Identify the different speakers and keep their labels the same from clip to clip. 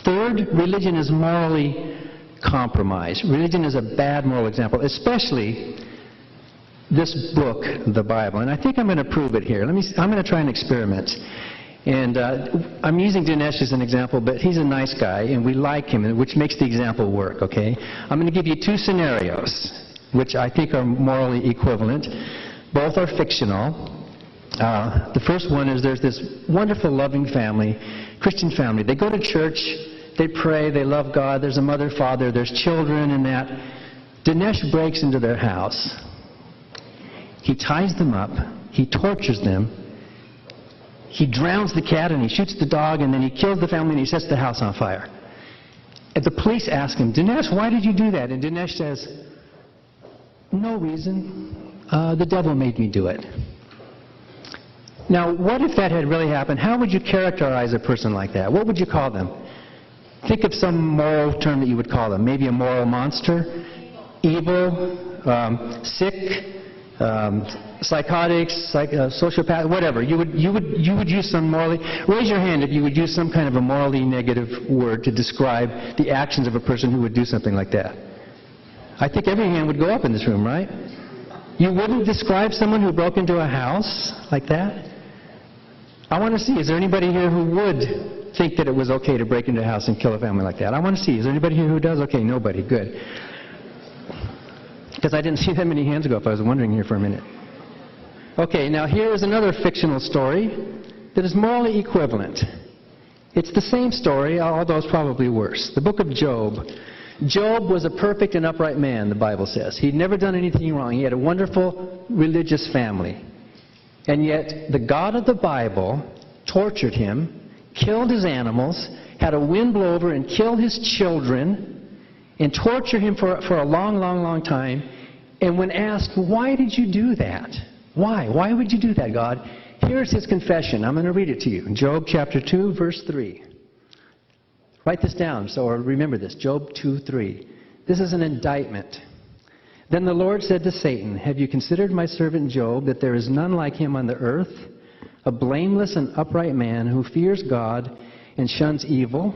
Speaker 1: Third, religion is morally compromised. Religion is a bad moral example, especially this book, the Bible. And I think I'm going to prove it here. I'm going to try an experiment. And I'm using Dinesh as an example, but he's a nice guy, and we like him, which makes the example work, okay? I'm going to give you two scenarios, which I think are morally equivalent. Both are fictional. The first one is there's this wonderful, loving family, Christian family. They go to church, they pray, they love God, there's a mother, father, there's children and that. Dinesh breaks into their house. He ties them up, he tortures them, he drowns the cat and he shoots the dog and then he kills the family and he sets the house on fire. And the police ask him, Dinesh, why did you do that? And Dinesh says, no reason. The devil made me do it. Now, what if that had really happened? How would you characterize a person like that? What would you call them? Think of some moral term that you would call them. Maybe a moral monster, evil, sick, psychotics, sociopath, whatever. You would use some morally. Raise your hand if you would use some kind of a morally negative word to describe the actions of a person who would do something like that. I think every hand would go up in this room, right? You wouldn't describe someone who broke into a house like that? I want to see, is there anybody here who would think that it was okay to break into a house and kill a family like that? I want to see, is there anybody here who does? Okay, nobody, good. Because I didn't see that many hands go up, I was wondering here for a minute. Okay, now here is another fictional story that is morally equivalent. It's the same story, although it's probably worse. The book of Job. Job was a perfect and upright man, the Bible says. He'd never done anything wrong. He had a wonderful religious family. And yet, the God of the Bible tortured him, killed his animals, had a wind blow over and killed his children, and tortured him for a long, long, long time. And when asked, why did you do that? Why? Why would you do that, God? Here's his confession. I'm going to read it to you. Job chapter 2, verse 3. Write this down, or remember this. Job 2:3. This is an indictment. Then the Lord said to Satan, have you considered my servant Job, that there is none like him on the earth, a blameless and upright man who fears God and shuns evil?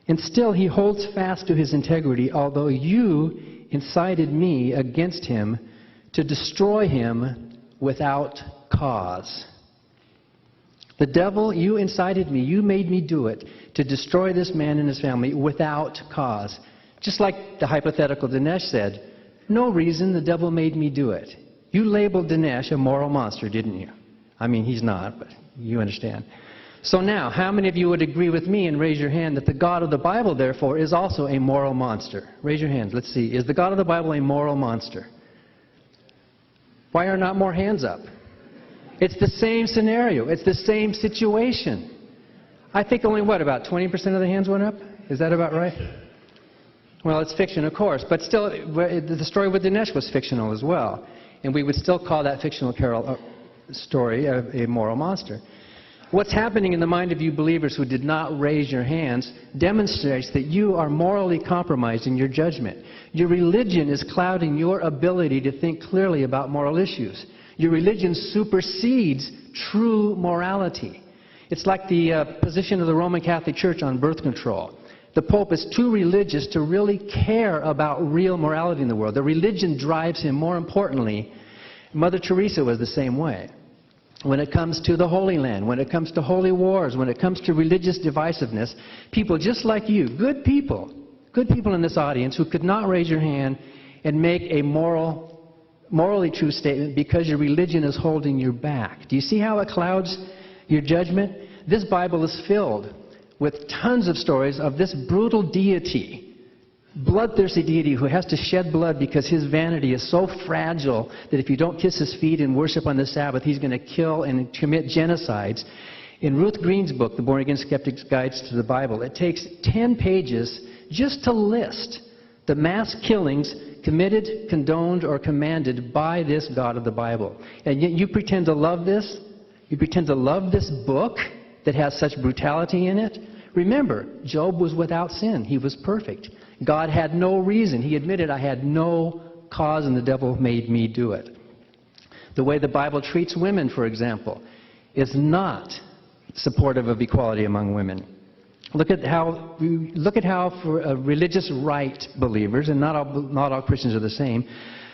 Speaker 1: And still he holds fast to his integrity, although you incited me against him to destroy him without cause. The devil, you incited me, you made me do it, to destroy this man and his family without cause. Just like the hypothetical Dinesh said, no reason, the devil made me do it. You labeled Dinesh a moral monster, didn't you? I mean, he's not, but you understand. So now, how many of you would agree with me and raise your hand that the God of the Bible, therefore, is also a moral monster? Raise your hands. Let's see. Is the God of the Bible a moral monster? Why are not more hands up? It's the same scenario. It's the same situation. I think only, what, about 20% of the hands went up? Is that about right? Well, it's fiction, of course, but still, the story with Dinesh was fictional as well. And we would still call that fictional story a moral monster. What's happening in the mind of you believers who did not raise your hands demonstrates that you are morally compromised in your judgment. Your religion is clouding your ability to think clearly about moral issues. Your religion supersedes true morality. It's like the position of the Roman Catholic Church on birth control. The Pope is too religious to really care about real morality in the world. The religion drives him. More importantly, Mother Teresa was the same way. When it comes to the Holy Land, when it comes to holy wars, when it comes to religious divisiveness, people just like you, good people in this audience who could not raise your hand and make a morally true statement because your religion is holding you back. Do you see how it clouds your judgment? This Bible is filled with tons of stories of this brutal deity, bloodthirsty deity who has to shed blood because his vanity is so fragile that if you don't kiss his feet and worship on the Sabbath, he's going to kill and commit genocides. In Ruth Green's book, The Born Again Skeptic's Guides to the Bible, it takes 10 pages just to list the mass killings committed, condoned, or commanded by this God of the Bible. And yet you pretend to love this? You pretend to love this book that has such brutality in it? Remember, Job was without sin. He was perfect. God had no reason. He admitted, I had no cause and the devil made me do it. The way the Bible treats women, for example, is not supportive of equality among women. Look at how for religious right believers, and not all Christians are the same,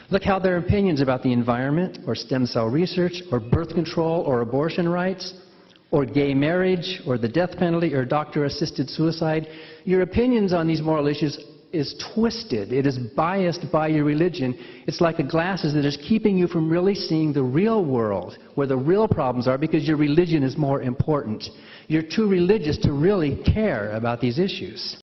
Speaker 1: look how their opinions about the environment, or stem cell research, or birth control, or abortion rights, or gay marriage, or the death penalty, or doctor-assisted suicide. Your opinions on these moral issues is twisted. It is biased by your religion. It's like the glasses that is keeping you from really seeing the real world, where the real problems are, because your religion is more important. You're too religious to really care about these issues.